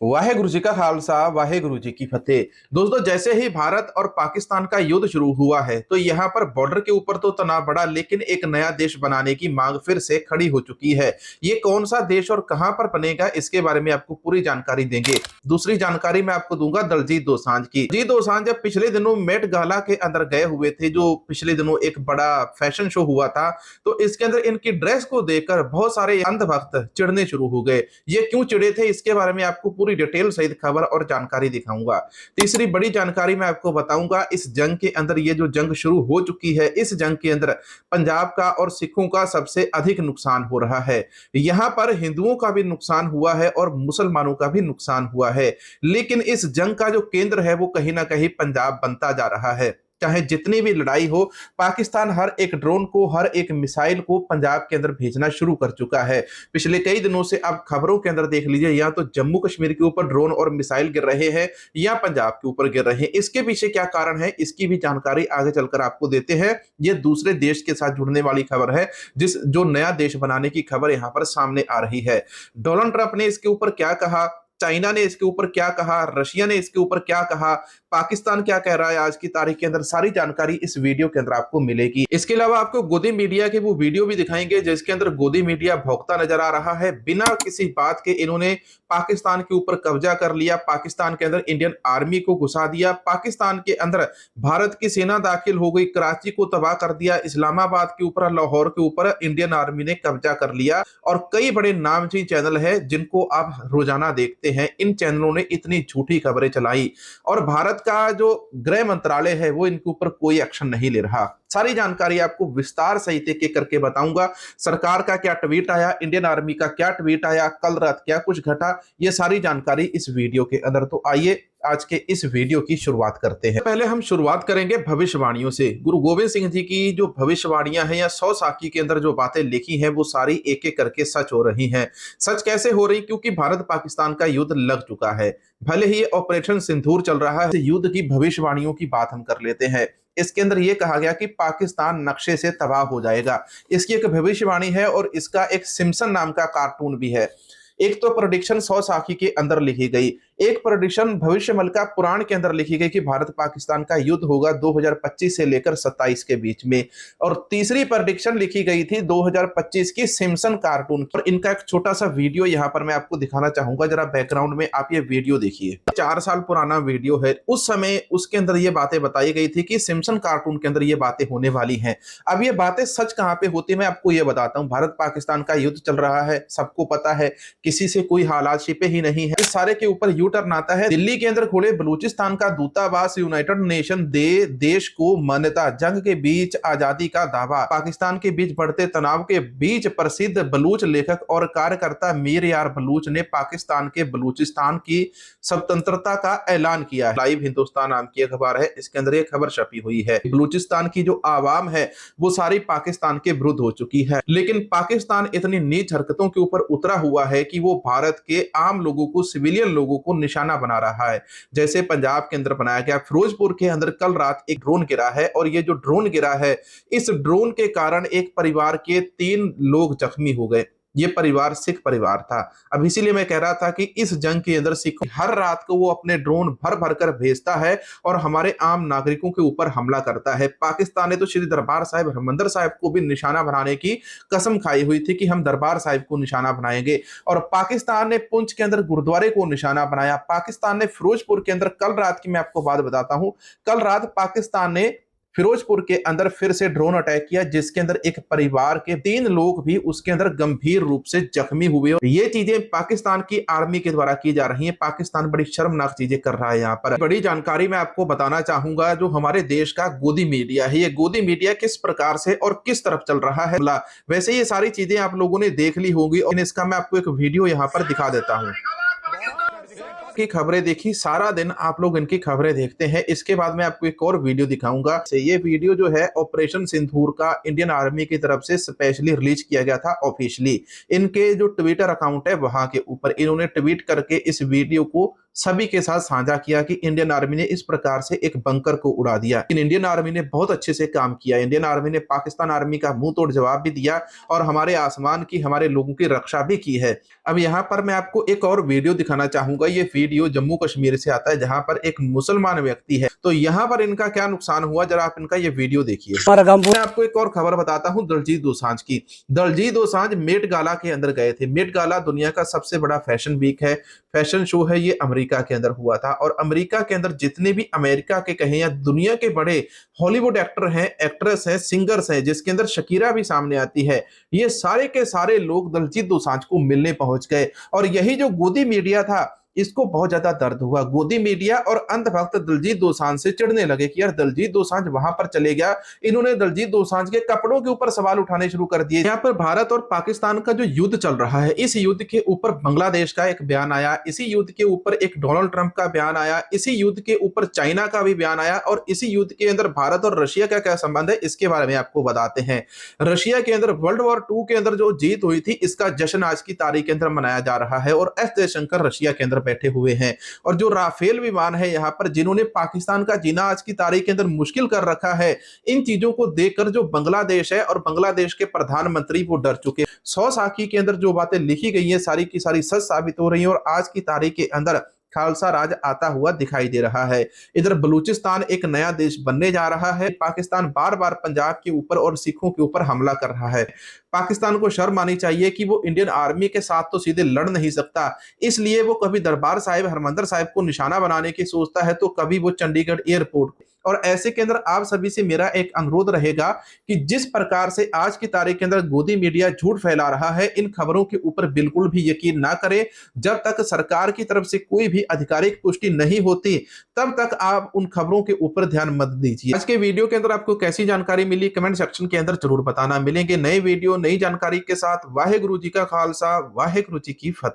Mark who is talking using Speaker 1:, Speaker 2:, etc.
Speaker 1: वाहेगुरु जी का खालसा वाहेगुरु जी की फतेह। दोस्तों, जैसे ही भारत और पाकिस्तान का युद्ध शुरू हुआ है तो यहाँ पर बॉर्डर के ऊपर तो तनाव बढ़ा, लेकिन एक नया देश बनाने की मांग फिर से खड़ी हो चुकी है। ये कौन सा देश और कहां पर बनेगा, इसके बारे में आपको पूरी जानकारी देंगे। दूसरी जानकारी मैं आपको दूंगा दलजीत दोसांझ की। जी दोसांझ जब पिछले दिनों मेट गाला के अंदर गए हुए थे, जो पिछले दिनों एक बड़ा फैशन शो हुआ था, तो इसके अंदर इनकी ड्रेस को देखकर बहुत सारे अंधभक्त चिढ़ने शुरू हो गए। ये क्यों चिढ़े थे, इसके बारे में आपको पूरी डिटेल सहित खबर और जानकारी दिखाऊंगा। तीसरी बड़ी जानकारी मैं आपको बताऊंगा, इस जंग के अंदर ये जो जंग शुरू हो चुकी है, इस जंग के अंदर पंजाब का और सिखों का सबसे अधिक नुकसान हो रहा है। यहां पर हिंदुओं का भी नुकसान हुआ है और मुसलमानों का भी नुकसान हुआ है, लेकिन इस जंग का जो केंद्र है वो कहीं ना कहीं पंजाब बनता जा रहा है। चाहे जितनी भी लड़ाई हो, पाकिस्तान हर एक ड्रोन को, हर एक मिसाइल को पंजाब के अंदर भेजना शुरू कर चुका है। पिछले कई दिनों से आप खबरों के अंदर देख लीजिए, या तो जम्मू कश्मीर के ऊपर ड्रोन और मिसाइल गिर रहे हैं या पंजाब के ऊपर गिर रहे हैं। इसके पीछे क्या कारण है, इसकी भी जानकारी आगे चलकर आपको देते हैं। ये दूसरे देश के साथ जुड़ने वाली खबर है, जो नया देश बनाने की खबर यहां पर सामने आ रही है। डोनाल्ड ट्रंप ने इसके ऊपर क्या कहा, चाइना ने इसके ऊपर क्या कहा, रशिया ने इसके ऊपर क्या कहा, पाकिस्तान क्या कह रहा है आज की तारीख के अंदर, सारी जानकारी इस वीडियो के अंदर आपको मिलेगी। इसके अलावा आपको गोदी मीडिया के वो वीडियो भी दिखाएंगे जिसके अंदर गोदी मीडिया भौंकता नजर आ रहा है। बिना किसी बात के इन्होंने पाकिस्तान के ऊपर कब्जा कर लिया, पाकिस्तान के अंदर इंडियन आर्मी को घुसा दिया, पाकिस्तान के अंदर भारत की सेना दाखिल हो गई, कराची को तबाह कर दिया, इस्लामाबाद के ऊपर, लाहौर के ऊपर इंडियन आर्मी ने कब्जा कर लिया। और कई बड़े नामचीन चैनल है जिनको आप रोजाना देखते हैं, इन चैनलों ने इतनी झूठी खबरें चलाई और भारत का जो गृह मंत्रालय है वो इनके ऊपर कोई एक्शन नहीं ले रहा। सारी जानकारी आपको विस्तार सहित एक एक करके बताऊंगा। सरकार का क्या ट्वीट आया, इंडियन आर्मी का क्या ट्वीट आया, कल रात क्या कुछ घटा, ये सारी जानकारी इस वीडियो के अंदर। तो आइए आज के इस वीडियो की शुरुआत करते हैं। पहले हम शुरुआत करेंगे भविष्यवाणियों से। गुरु गोविंद सिंह जी की जो भविष्यवाणियां हैं या 100 साखी के अंदर जो बातें लिखी हैं वो सारी एक एक करके सच हो रही हैं। सच कैसे हो रही, क्योंकि भारत पाकिस्तान का युद्ध लग चुका है। भले ही ऑपरेशन सिंदूर चल रहा है, युद्ध की भविष्यवाणियों की बात हम कर लेते हैं। इसके अंदर यह कहा गया कि पाकिस्तान नक्शे से तबाह हो जाएगा, इसकी एक भविष्यवाणी है और इसका एक सिम्पसन नाम का कार्टून भी है। एक तो प्रेडिक्शन 100 साखी के अंदर लिखी गई, एक प्रेडिक्शन भविष्यमल का पुराण के अंदर लिखी गई कि भारत पाकिस्तान का युद्ध होगा 2025 से लेकर 27 के बीच में, और तीसरी प्रेडिक्शन लिखी गई थी 2025 की सिम्पसन कार्टून की। और इनका एक छोटा सा वीडियो यहां पर मैं आपको दिखाना चाहूंगा, जरा बैकग्राउंड में आप ये वीडियो देखिए। 4 साल पुराना वीडियो है, उस समय उसके अंदर ये बातें बताई गई थी कि सिम्पसन कार्टून के अंदर ये बातें होने वाली हैं। अब ये बातें सच कहां पे होती है मैं आपको ये बताता हूं। भारत पाकिस्तान का युद्ध चल रहा है, सबको पता है, किसी से कोई हालात छिपे ही नहीं है। इस सारे के ऊपर यू टर्न आता है। दिल्ली के अंदर खुले बलूचिस्तान का दूतावास, यूनाइटेड नेशन दे देश को मान्यता, जंग के बीच आजादी का दावा, पाकिस्तान के बीच बढ़ते तनाव के बीच प्रसिद्ध बलूच लेखक और कार्यकर्ता मीर यार बलूच ने पाकिस्तान के बलूचिस्तान की स्वतंत्रता का ऐलान किया है। लाइव हिंदुस्तान नाम की अखबार है, इसके अंदर एक खबर छपी हुई है। बलूचिस्तान की जो आवाम है वो सारी पाकिस्तान के विरुद्ध हो चुकी है, लेकिन पाकिस्तान इतनी नीच हरकतों के ऊपर उतरा हुआ है कि वो भारत के आम लोगों को, सिविलियन लोगों को निशाना बना रहा है। जैसे पंजाब के अंदर बनाया गया, फिरोजपुर के अंदर कल रात एक ड्रोन गिरा है, और ये जो ड्रोन गिरा है, इस ड्रोन के कारण एक परिवार के 3 लोग जख्मी हो गए। ये परिवार सिख परिवार था। अब इसीलिए मैं कह रहा था कि इस जंग के अंदर सिख हर रात को वो अपने ड्रोन भर भर कर भेजता है और हमारे आम नागरिकों के ऊपर हमला करता है। पाकिस्तान ने तो श्री दरबार साहिब, हरमंदिर साहिब को भी निशाना बनाने की कसम खाई हुई थी कि हम दरबार साहिब को निशाना बनाएंगे, और पाकिस्तान ने पुंछ के अंदर गुरुद्वारे को निशाना बनाया। पाकिस्तान ने फिरोजपुर के अंदर, कल रात की मैं आपको बात बताता हूं, कल रात पाकिस्तान ने फिरोजपुर के अंदर फिर से ड्रोन अटैक किया, जिसके अंदर एक परिवार के 3 लोग भी उसके अंदर गंभीर रूप से जख्मी हुए। ये चीजें पाकिस्तान की आर्मी के द्वारा की जा रही हैं। पाकिस्तान बड़ी शर्मनाक चीजें कर रहा है। यहाँ पर बड़ी जानकारी मैं आपको बताना चाहूंगा, जो हमारे देश का गोदी मीडिया है, ये गोदी मीडिया किस प्रकार से और किस तरफ चल रहा है। वैसे ये सारी चीजें आप लोगों ने देख ली होंगी, और इसका मैं आपको एक वीडियो यहाँ पर दिखा देता हूँ। की खबरें देखी, सारा दिन आप लोग इनकी खबरें देखते हैं। इसके बाद मैं आपको एक और वीडियो दिखाऊंगा। ये वीडियो जो है ऑपरेशन सिंदूर का इंडियन आर्मी की तरफ से स्पेशली रिलीज किया गया था ऑफिशियली। इनके जो ट्विटर अकाउंट है वहां के ऊपर इन्होंने ट्वीट करके इस वीडियो को सभी के साथ साझा किया कि इंडियन आर्मी ने इस प्रकार से एक बंकर को उड़ा दिया। लेकिन इंडियन आर्मी ने बहुत अच्छे से काम किया। इंडियन आर्मी ने पाकिस्तान आर्मी का मुंह तोड़ जवाब भी दिया और हमारे आसमान की, हमारे लोगों की रक्षा भी की है। अब यहाँ पर मैं आपको एक और वीडियो दिखाना चाहूंगा। ये वीडियो जम्मू कश्मीर से आता है, जहां पर एक मुसलमान व्यक्ति है। तो यहाँ पर इनका क्या नुकसान हुआ, जरा आप इनका ये वीडियो देखिए। मैं आपको एक और खबर बताता हूँ दलजीत दोसांझ की। दलजीत दोसांझ मेट गाला के अंदर गए थे। मेट गाला दुनिया का सबसे बड़ा फैशन वीक है, फैशन शो है। ये अमेरिका के अंदर हुआ था और अमेरिका के अंदर जितने भी अमेरिका के कहें या दुनिया के बड़े हॉलीवुड एक्टर हैं, एक्ट्रेस हैं, सिंगर्स हैं, जिसके अंदर शकीरा भी सामने आती है, ये सारे के सारे लोग दलजीत दोसांझ को मिलने पहुंच गए। और यही जो गोदी मीडिया था, इसको बहुत ज्यादा दर्द हुआ। गोदी मीडिया और अंधभक्त दलजीत दोसांझ से चिढ़ने लगे कि यार दलजीत दोसांझ वहां पर चले गया, इन्होंने दलजीत दोसांझ के कपड़ों के ऊपर सवाल उठाने शुरू कर दिए। यहाँ पर भारत और पाकिस्तान का जो युद्ध चल रहा है, इस युद्ध के ऊपर बांग्लादेश का एक बयान आया, इसी युद्ध के ऊपर एक डोनाल्ड ट्रंप का बयान आया, इसी युद्ध के ऊपर चाइना का भी बयान आया और इसी युद्ध के अंदर भारत और रशिया का क्या संबंध है, इसके बारे में आपको बताते हैं। रशिया के अंदर वर्ल्ड वॉर 2 के अंदर जो जीत हुई थी, इसका जश्न आज की तारीख के अंदर मनाया जा रहा है और एस जयशंकर रशिया के अंदर बैठे हुए हैं। और जो राफेल विमान है यहाँ पर, जिन्होंने पाकिस्तान का जीना आज की तारीख के अंदर मुश्किल कर रखा है, इन चीजों को देखकर जो बांग्लादेश है और बांग्लादेश के प्रधानमंत्री वो डर चुके। 100 साखी के अंदर जो बातें लिखी गई है, सारी की सारी सच साबित हो रही है और आज की तारीख के अंदर खालसा राज आता हुआ दिखाई दे रहा है। इधर बलूचिस्तान एक नया देश बनने जा रहा है। पाकिस्तान बार बार पंजाब के ऊपर और सिखों के ऊपर हमला कर रहा है। पाकिस्तान को शर्म आनी चाहिए कि वो इंडियन आर्मी के साथ तो सीधे लड़ नहीं सकता, इसलिए वो कभी दरबार साहिब, हरमंदिर साहिब को निशाना बनाने की सोचता है, तो कभी वो चंडीगढ़ एयरपोर्ट। और ऐसे के अंदर आप सभी से मेरा एक अनुरोध रहेगा कि जिस प्रकार से आज की तारीख के अंदर गोदी मीडिया झूठ फैला रहा है, इन खबरों के ऊपर बिल्कुल भी यकीन ना करें। जब तक सरकार की तरफ से कोई भी आधिकारिक पुष्टि नहीं होती, तब तक आप उन खबरों के ऊपर ध्यान मत दीजिए। आज के वीडियो के अंदर आपको कैसी जानकारी मिली, कमेंट सेक्शन के अंदर जरूर बताना। मिलेंगे नई वीडियो, नई जानकारी के साथ। वाहेगुरु जी का खालसा, वाहेगुरु जी की फतेह।